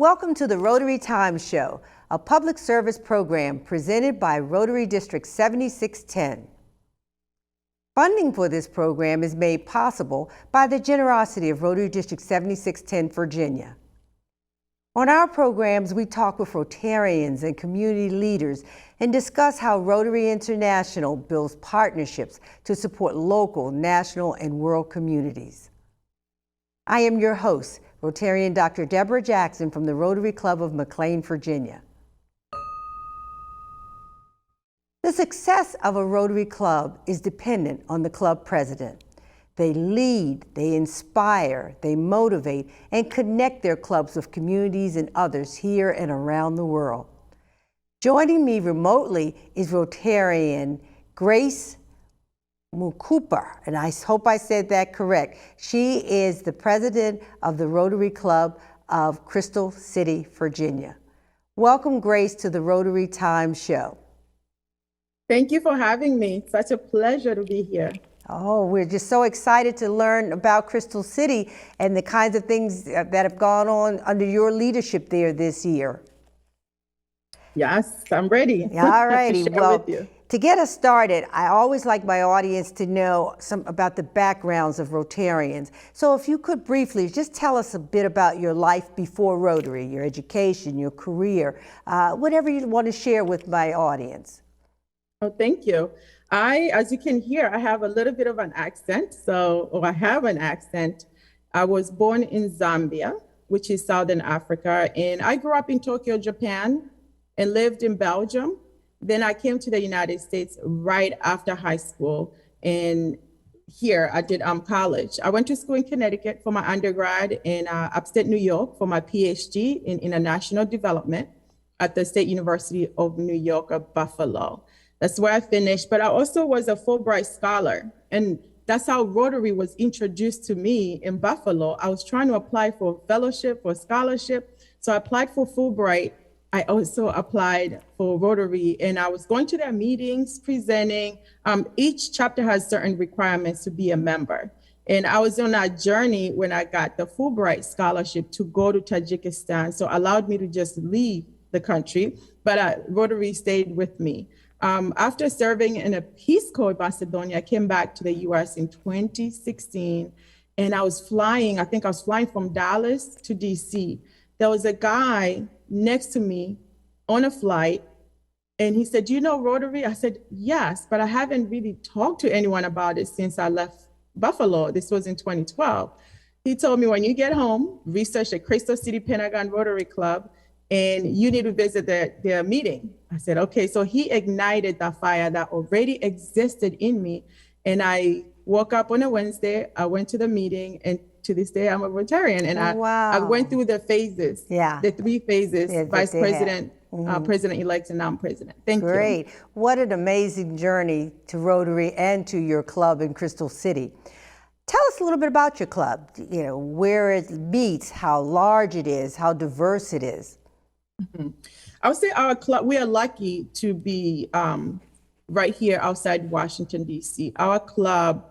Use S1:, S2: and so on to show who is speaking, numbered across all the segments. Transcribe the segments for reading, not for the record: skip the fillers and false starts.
S1: Welcome to the Rotary Times Show, a public service program presented by Rotary District 7610. Funding for this program is made possible by the generosity of Rotary District 7610, Virginia. On our programs, we talk with Rotarians and community leaders and discuss how Rotary International builds partnerships to support local, national, and world communities. I am your host, Rotarian Dr. Deborah Jackson from the Rotary Club of McLean, Virginia. The success of a Rotary Club is dependent on the club president. They lead, they inspire, they motivate, and connect their clubs with communities and others here and around the world. Joining me remotely is Rotarian Grace Mukupa, and I hope I said that correct. She is the president of the Rotary Club of Crystal City, Virginia. Welcome, Grace, to the Rotary Times Show.
S2: Thank you for having me. Such a pleasure to be here.
S1: Oh, we're just so excited to learn about Crystal City and the kinds of things that have gone on under your leadership there this year.
S2: Yes, I'm ready.
S1: All righty. Well,
S2: with you.
S1: To get us started, I always like my audience to know about the backgrounds of Rotarians. So if you could briefly just tell us a bit about your life before Rotary, your education, your career, whatever you want to share with my audience.
S2: Oh, thank you. As you can hear, I have a little bit of an accent. I have an accent. I was born in Zambia, which is Southern Africa, and I grew up in Tokyo, Japan, and lived in Belgium. Then I came to the United States right after high school, and here I did college. I went to school in Connecticut for my undergrad, in upstate New York for my PhD in international development at the State University of New York at Buffalo. That's where I finished, but I also was a Fulbright scholar, and that's how Rotary was introduced to me in Buffalo. I was trying to apply for fellowship or scholarship, so I applied for Fulbright. I also applied for Rotary, and I was going to their meetings, presenting. Each chapter has certain requirements to be a member. And I was on that journey when I got the Fulbright scholarship to go to Tajikistan. So it allowed me to just leave the country, but Rotary stayed with me. After serving in a Peace Corps in Macedonia, I came back to the US in 2016, and I was flying from Dallas to DC. There was a guy next to me on a flight, and he said, "Do you know Rotary?" I said, "Yes, but I haven't really talked to anyone about it since I left Buffalo." This was in 2012. He told me, "When you get home, research the Crystal City Pentagon Rotary Club, and you need to visit their meeting." I said, "Okay." So he ignited that fire that already existed in me, and I woke up on a Wednesday, I went to the meeting, and to this day, I'm a Rotarian, and I went through the phases, the three phases, vice president, president-elect, and now I'm president. Thank you.
S1: Great. What an amazing journey to Rotary and to your club in Crystal City. Tell us a little bit about your club, where it meets, how large it is, how diverse it is.
S2: Mm-hmm. I would say our club, we are lucky to be right here outside Washington, D.C. Our club,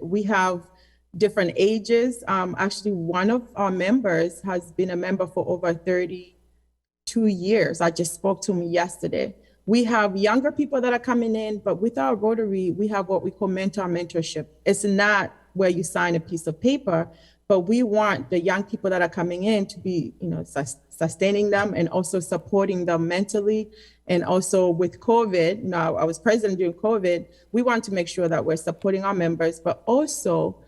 S2: we have different ages. Actually, one of our members has been a member for over 32 years. I just spoke to him yesterday. We have younger people that are coming in, but with our Rotary, we have what we call mentorship. It's not where you sign a piece of paper, but we want the young people that are coming in to be, sustaining them and also supporting them mentally. And also with COVID, I was president during COVID, we want to make sure that we're supporting our members, but also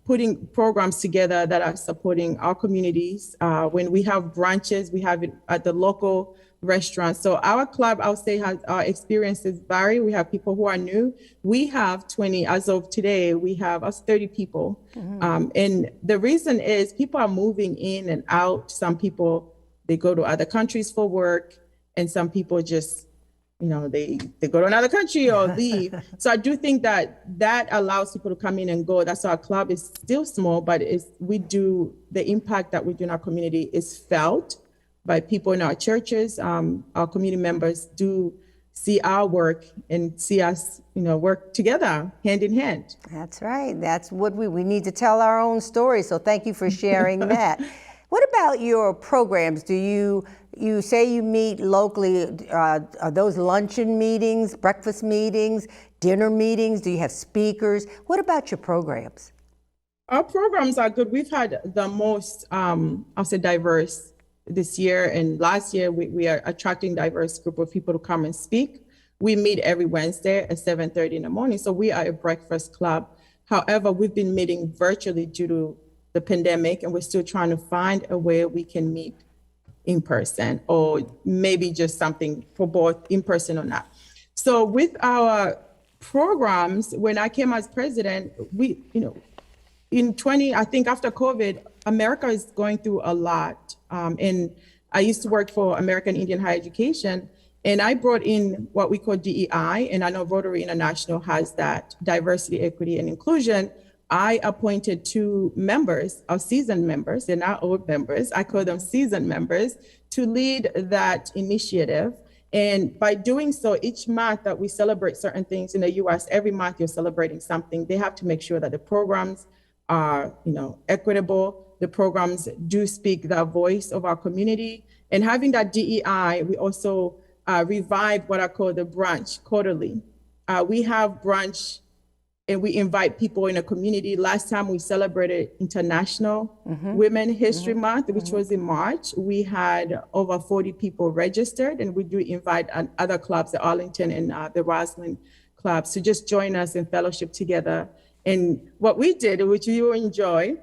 S2: putting programs together that are supporting our communities. When we have branches, we have it at the local restaurants. So our club, I would say, has our experiences vary. We have people who are new. We have 20, as of today, we have us 30 people. Mm-hmm. And the reason is people are moving in and out. Some people, they go to other countries for work, and some people just, they go to another country or leave. So I do think that allows people to come in and go. That's why our club is still small, but the impact that we do in our community is felt by people in our churches. Our community members do see our work and see us, work together hand in hand.
S1: That's right. That's what we need to tell our own story. So thank you for sharing that. What about your programs? Do you say you meet locally? Are those luncheon meetings, breakfast meetings, dinner meetings? Do you have speakers? What about your programs?
S2: Our programs are good. We've had the most, I'll say, diverse this year, and last year we are attracting diverse group of people to come and speak. We meet every Wednesday at 7:30 in the morning. So we are a breakfast club. However, we've been meeting virtually due to the pandemic, and we're still trying to find a way we can meet in person, or maybe just something for both in person or not. So with our programs, when I came as president, I think after COVID, America is going through a lot. And I used to work for American Indian Higher Education, and I brought in what we call DEI, and I know Rotary International has that, diversity, equity, and inclusion. I appointed 2 members, our seasoned members, they're not old members, I call them seasoned members, to lead that initiative. And by doing so, each month that we celebrate certain things in the US, every month you're celebrating something, they have to make sure that the programs are, equitable. The programs do speak the voice of our community. And having that DEI, we also revived what I call the brunch quarterly. We have brunch, and we invite people in the community. Last time we celebrated International Women History Month, which was in March. We had over 40 people registered, and we do invite other clubs, the Arlington and the Roslyn clubs, to just join us and fellowship together. And what we did, which you will enjoy,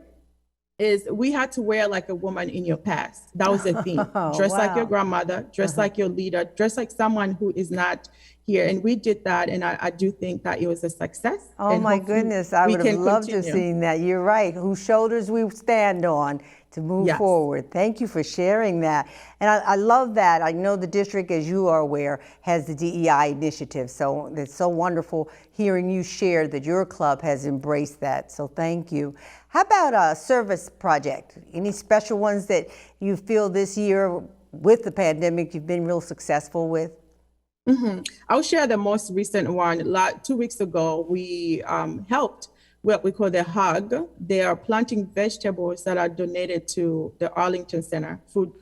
S2: is we had to wear like a woman in your past. That was the theme. Dress like your grandmother, dress like your leader, dress like someone who is not here. And we did that, and I do think that it was a success.
S1: Oh my goodness, I would have loved to have seen that. You're right, whose shoulders we stand on to move forward. Thank you for sharing that. And I love that. I know the district, as you are aware, has the DEI initiative. So it's so wonderful hearing you share that your club has embraced that. So thank you. How about a service project? Any special ones that you feel this year with the pandemic you've been real successful with?
S2: I'll share the most recent one. 2 weeks ago, we helped what we call the HUG. They are planting vegetables that are donated to the Arlington Food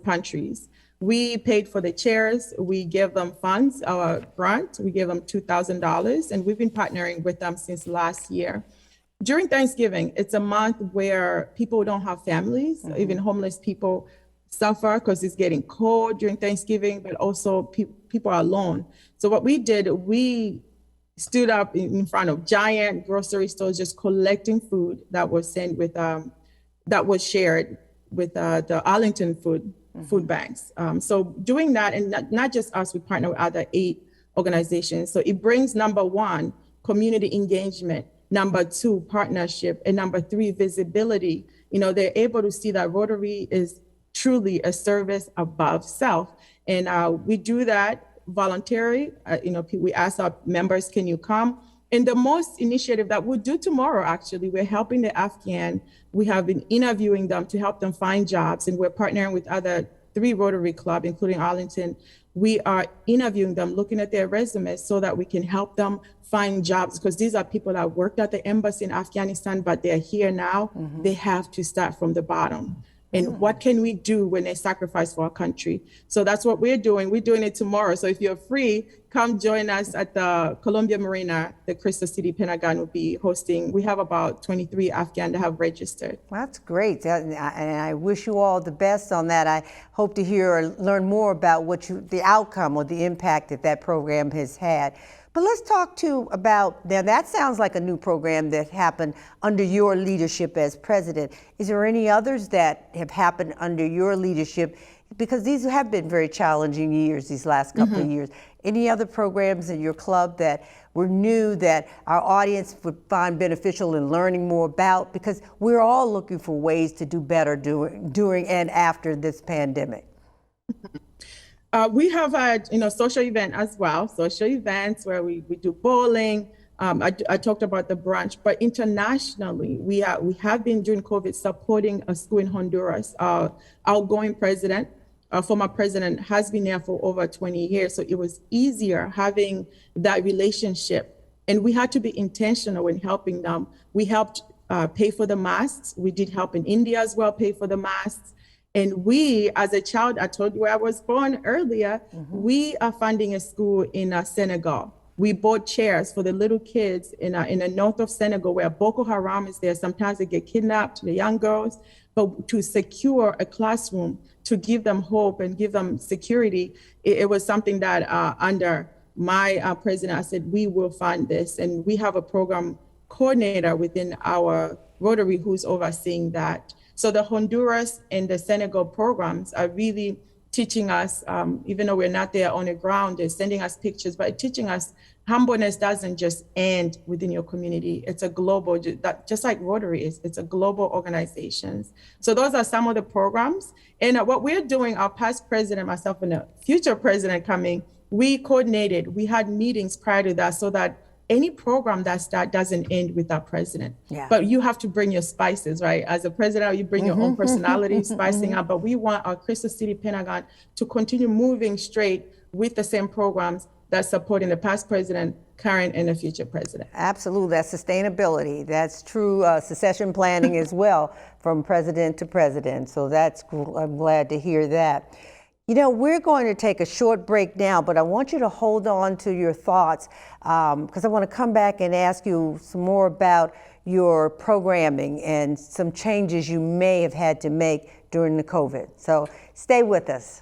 S2: Pantries. We paid for the chairs. We gave them funds, our grant. We gave them $2,000, and we've been partnering with them since last year. During Thanksgiving, it's a month where people don't have families, even homeless people suffer because it's getting cold during Thanksgiving, but also people are alone. So what we did, we stood up in front of giant grocery stores, just collecting food that was sent with, that was shared with the Arlington food banks. So doing that, and not just us, we partner with other 8 organizations. So it brings, number 1, community engagement, number 2, partnership, and number 3, visibility. They're able to see that Rotary is truly a service above self. And we do that voluntary. We ask our members, can you come? And the most initiative that we'll do tomorrow, actually, we're helping the Afghan. We have been interviewing them to help them find jobs, and we're partnering with other 3 Rotary Club, including Arlington. We are interviewing them, looking at their resumes so that we can help them find jobs, because these are people that worked at the embassy in Afghanistan, but they're here now. They have to start from the bottom. And what can we do when they sacrifice for our country? So that's what we're doing. We're doing it tomorrow. So if you're free, come join us at the Columbia Marina. The Crystal City Pentagon will be hosting. We have about 23 Afghan that have registered.
S1: That's great. And I wish you all the best on that. I hope to hear or learn more about the outcome or the impact that program has had. But let's talk about, now that sounds like a new program that happened under your leadership as president. Is there any others that have happened under your leadership? Because these have been very challenging years, these last couple of years. Any other programs in your club that were new that our audience would find beneficial in learning more about? Because we're all looking for ways to do better during and after this pandemic.
S2: We have had, social event as well. Social events where we do bowling. I talked about the brunch, but internationally, we have been during COVID supporting a school in Honduras. Our outgoing president, former president, has been there for over 20 years. So it was easier having that relationship. And we had to be intentional in helping them. We helped pay for the masks. We did help in India as well, pay for the masks. And we, as a child, I told you where I was born earlier, we are funding a school in Senegal. We bought chairs for the little kids in the north of Senegal where Boko Haram is there. Sometimes they get kidnapped, the young girls, but to secure a classroom, to give them hope and give them security, it was something that under my president, I said, we will fund this. And we have a program coordinator within our Rotary who's overseeing that. So the Honduras and the Senegal programs are really teaching us, even though we're not there on the ground, they're sending us pictures, but teaching us humbleness doesn't just end within your community. It's a global, just like Rotary is, it's a global organization. So those are some of the programs. And what we're doing, our past president, myself and the future president coming, we coordinated, we had meetings prior to that so that any program that doesn't end with our president. Yeah. But you have to bring your spices, right? As a president, you bring your own personality, spicing up. But we want our Crystal City Pentagon to continue moving straight with the same programs that's supporting the past president, current, and the future president.
S1: Absolutely, that's sustainability. That's true succession planning as well, from president to president. So I'm glad to hear that. You know, we're going to take a short break now, but I want you to hold on to your thoughts because I want to come back and ask you some more about your programming and some changes you may have had to make during the COVID. So stay with us.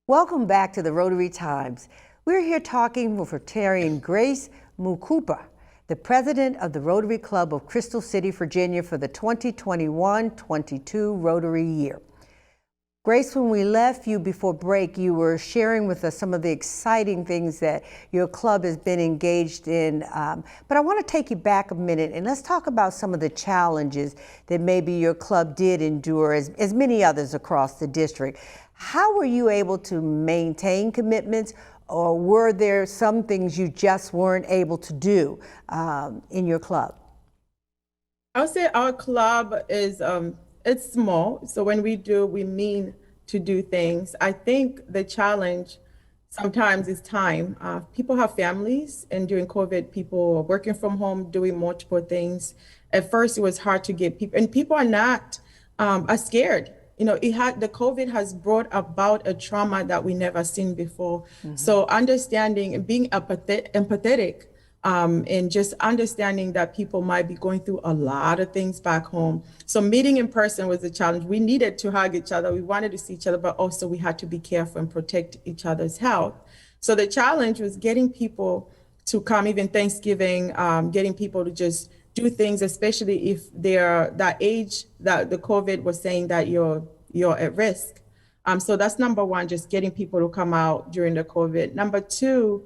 S1: Welcome back to the Rotary Times. We're here talking with Rotarian Grace Mukupa, the president of the Rotary Club of Crystal City, Virginia for the 2021-22 Rotary year. Grace, when we left you before break, you were sharing with us some of the exciting things that your club has been engaged in. But I want to take you back a minute and let's talk about some of the challenges that maybe your club did endure, as many others across the district. How were you able to maintain commitments, or were there some things you just weren't able to do in your club?
S2: I would say our club is it's small, so when we do, we mean to do things. I think the challenge sometimes is time. People have families, and during COVID, people are working from home, doing multiple things. At first, it was hard to get people, and people are not are scared. You know, the COVID has brought about a trauma that we never seen before. So understanding and being empathetic, and just understanding that people might be going through a lot of things back home. So meeting in person was a challenge. We needed to hug each other. We wanted to see each other, but also we had to be careful and protect each other's health. So the challenge was getting people to come, even Thanksgiving, getting people to just do things, especially if they're that age that the COVID was saying that you're at risk. So that's number one, just getting people to come out during the COVID. Number two,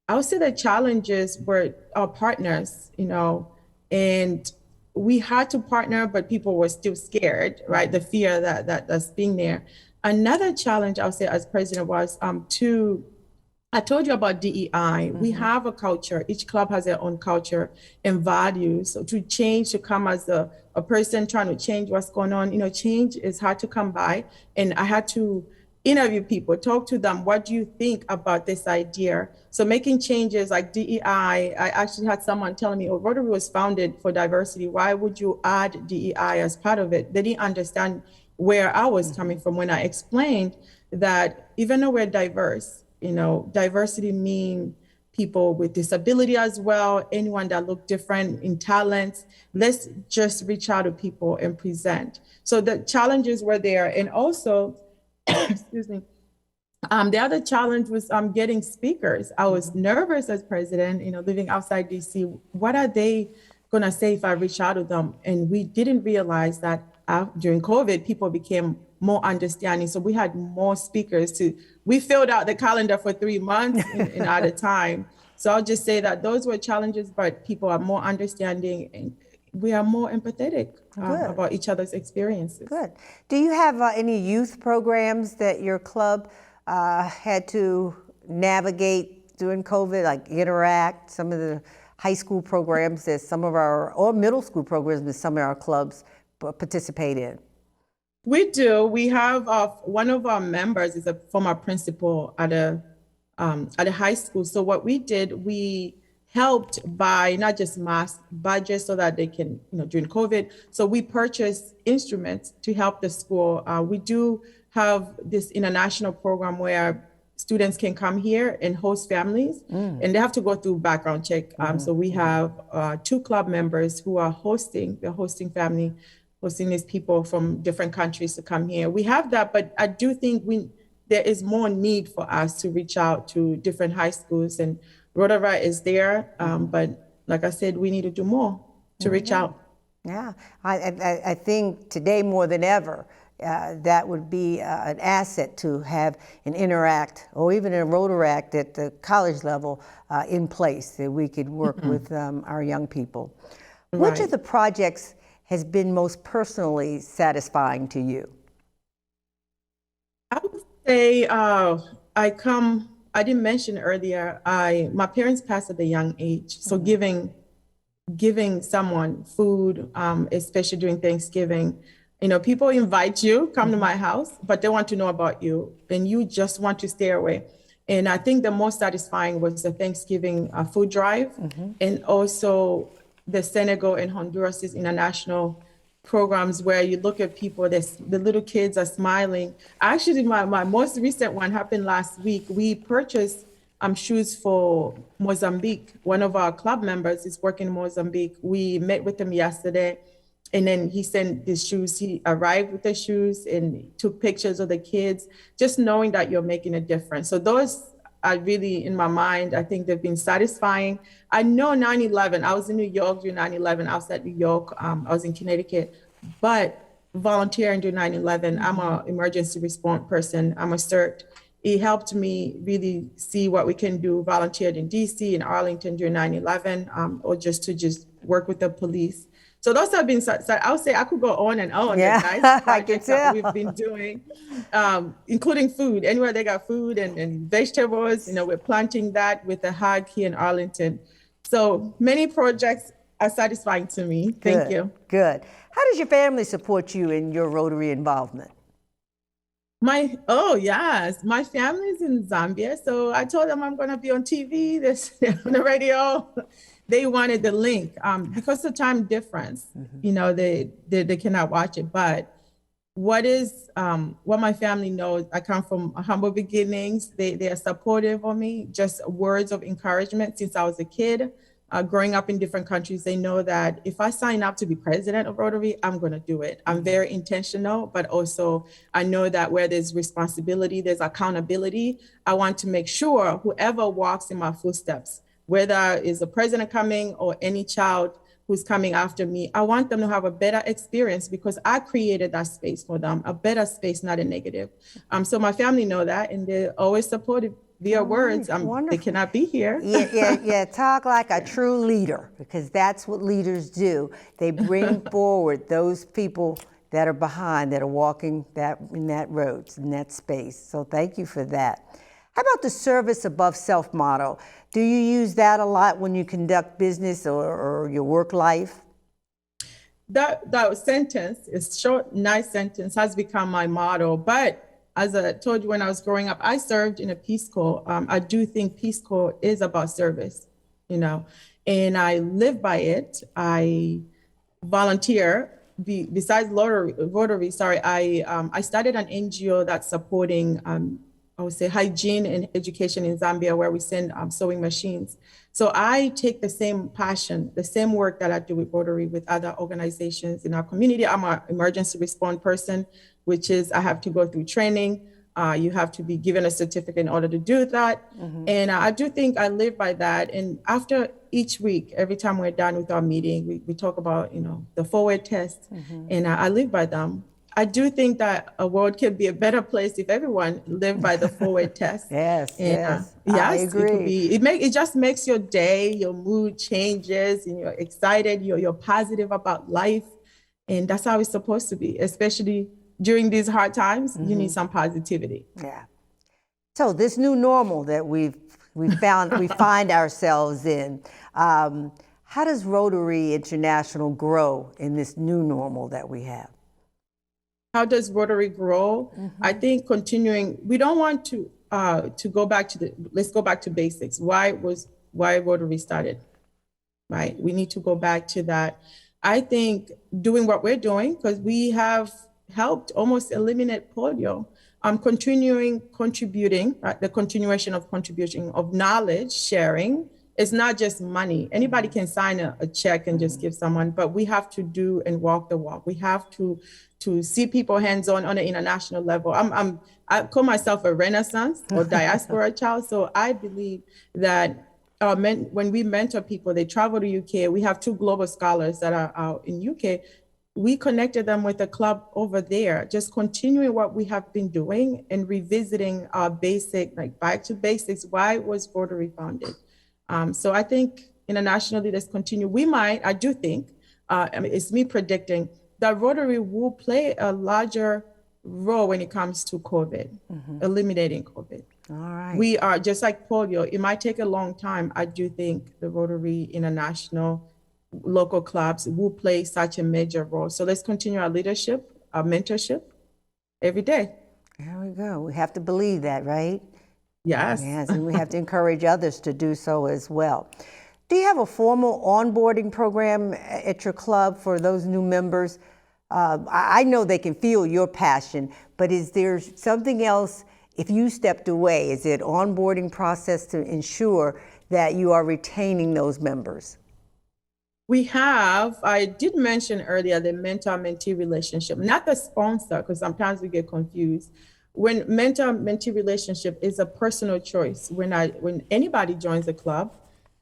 S2: I would say the challenges were our partners, you know, and we had to partner, but people were still scared, right? The fear that's being there. Another challenge I would say as president was to I told you about DEI. We have a culture. Each club has their own culture and values. So to change, to come as a person trying to change what's going on, change is hard to come by. And I had to interview people, talk to them. What do you think about this idea? So making changes like DEI, I actually had someone telling me, oh, Rotary was founded for diversity. Why would you add DEI as part of it? They didn't understand where I was coming from when I explained that even though we're diverse, diversity means people with disability as well, anyone that look different in talents. Let's just reach out to people and present. So the challenges were there. And also, excuse me, the other challenge was getting speakers. I was nervous as president, living outside DC. What are they going to say if I reach out to them? And we didn't realize that during COVID, people became more understanding. So we had more speakers we filled out the calendar for 3 months in at a time. So I'll just say that those were challenges, but people are more understanding and we are more empathetic about each other's experiences.
S1: Good. Do you have any youth programs that your club had to navigate during COVID, like Interact, some of the high school programs that or middle school programs that some of our clubs participate in?
S2: We do. We have one of our members is a former principal at a high school. So what we did, we helped buy not just mask budgets so that they can, during COVID. So we purchased instruments to help the school. We do have this international program where students can come here and host families, and they have to go through background check. So we have 2 club members who are hosting these people from different countries to come here. We have that, but I do think there is more need for us to reach out to different high schools, and Rotary is there. But like I said, we need to do more to reach out.
S1: Yeah, I think today more than ever, that would be an asset to have an Interact or even a Rotaract at the college level in place that we could work with our young people. Right. Which of the projects has been most personally satisfying to you?
S2: I would say I didn't mention earlier, my parents passed at a young age. So giving someone food, especially during Thanksgiving, people invite you, come to my house, but they want to know about you and you just want to stay away. And I think the most satisfying was the Thanksgiving food drive, and also the Senegal and Honduras international programs where you look at people, the little kids are smiling. Actually, my most recent one happened last week. We purchased shoes for Mozambique. One of our club members is working in Mozambique. We met with him yesterday, and then he sent the shoes. He arrived with the shoes and took pictures of the kids, just knowing that you're making a difference. So those are really, in my mind, I think they've been satisfying. I know 9/11, I was in New York during 9/11, outside New York. I was in Connecticut, but volunteering during 9/11, I'm an emergency response person. I'm a CERT. It helped me really see what we can do. Volunteered in DC and Arlington during 9/11, or just work with the police. So those have been, I would say I could go on and on.
S1: Yeah,
S2: the nice
S1: I can
S2: projects
S1: tell.
S2: that we've been doing, including food. Anywhere they got food and vegetables, we're planting that with the HUG here in Arlington. So many projects are satisfying to me. Thank you.
S1: Good. How does your family support you in your Rotary involvement?
S2: Yes, my family's in Zambia. So I told them I'm going to be on TV, on the radio. They wanted the link because of the time difference. They cannot watch it. But what my family knows, I come from humble beginnings. They are supportive of me. Just words of encouragement since I was a kid. Growing up in different countries, they know that if I sign up to be president of Rotary, I'm going to do it. I'm very intentional, but also I know that where there's responsibility, there's accountability. I want to make sure whoever walks in my footsteps, whether it's a president coming or any child who's coming after me, I want them to have a better experience because I created that space for them, a better space, not a negative. So my family know that, and they're always supportive via words. They cannot be here.
S1: Yeah, talk like a true leader, because that's what leaders do. They bring forward those people that are behind, that are walking in that roads, in that space. So thank you for that. How about the service above self model? Do you use that a lot when you conduct business or your work life?
S2: That sentence is short, nice sentence has become my motto. But as I told you, when I was growing up, I served in a Peace Corps. I do think Peace Corps is about service, you know, and I live by it. I volunteer. Besides Rotary, sorry, I started an NGO that's supporting, I would say, hygiene and education in Zambia, where we send sewing machines. So I take the same passion, the same work that I do with Rotary with other organizations in our community. I'm an emergency response person, which is I have to go through training. You have to be given a certificate in order to do that. And I do think I live by that. And after each week, every time we're done with our meeting, we talk about, the forward test, and I live by them. I do think that a world could be a better place if everyone lived by the forward test.
S1: Yes,
S2: And,
S1: yes,
S2: yes,
S1: I agree.
S2: it could be. It just makes your day, your mood changes, and you're excited. You're positive about life, and that's how it's supposed to be. Especially during these hard times, you need some positivity.
S1: Yeah. So this new normal that we find ourselves in, how does Rotary International grow in this new normal that we have?
S2: How does Rotary grow? I think continuing. We don't want to go back to let's go back to basics. Why Rotary started, right? We need to go back to that. I think doing what we're doing, because we have helped almost eliminate polio. Contributing, right? The continuation of contribution of knowledge sharing. It's not just money. Anybody can sign a check and just give someone, but we have to do and walk the walk. We have to see people hands-on on an international level. I call myself a Renaissance or diaspora child. So I believe that when we mentor people, they travel to UK. We have 2 global scholars that are out in UK. We connected them with a club over there, just continuing what we have been doing and revisiting our basic, like back to basics. Why was Rotary founded? So I think internationally, let's continue. I do think, it's me predicting that Rotary will play a larger role when it comes to COVID, eliminating COVID.
S1: All right.
S2: We are just like polio. It might take a long time. I do think the Rotary International local clubs will play such a major role. So let's continue our leadership, our mentorship every day.
S1: There we go. We have to believe that, right?
S2: Yes.
S1: Yes, and we have to encourage others to do so as well. Do you have a formal onboarding program at your club for those new members? I know they can feel your passion, but is there something else if you stepped away? Is it onboarding process to ensure that you are retaining those members?
S2: I did mention earlier the mentor-mentee relationship, not the sponsor, because sometimes we get confused. When mentor-mentee relationship is a personal choice. When anybody joins a club,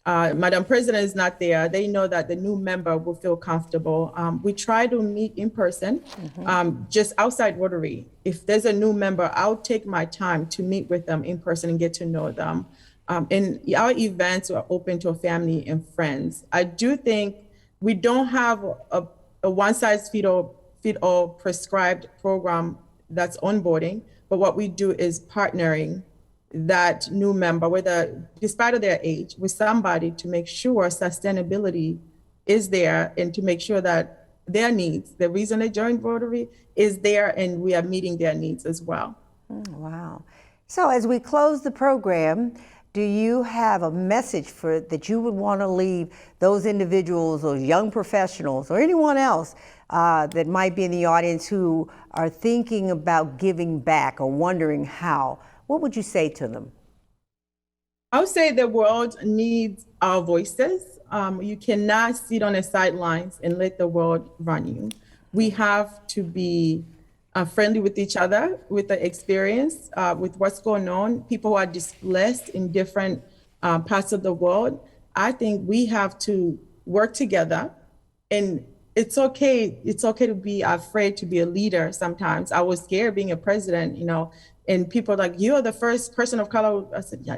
S2: Madam President is not there. They know that the new member will feel comfortable. We try to meet in person, just outside Rotary. If there's a new member, I'll take my time to meet with them in person and get to know them. And our events are open to family and friends. I do think we don't have a one-size-fits-all prescribed program that's onboarding, but what we do is partnering that new member, despite of their age, with somebody to make sure sustainability is there and to make sure that their needs, the reason they joined Rotary, is there and we are meeting their needs as well.
S1: Wow. So as we close the program, do you have a message that you would want to leave those individuals or young professionals or anyone else that might be in the audience who are thinking about giving back or wondering how? What would you say to them?
S2: I would say the world needs our voices. You cannot sit on the sidelines and let the world run you. We have to be friendly with each other, with the experience, with what's going on. People who are displaced in different parts of the world. I think we have to work together, and it's okay. It's okay to be afraid to be a leader. Sometimes I was scared being a president, and people are like, you're the first person of color. I said, yeah,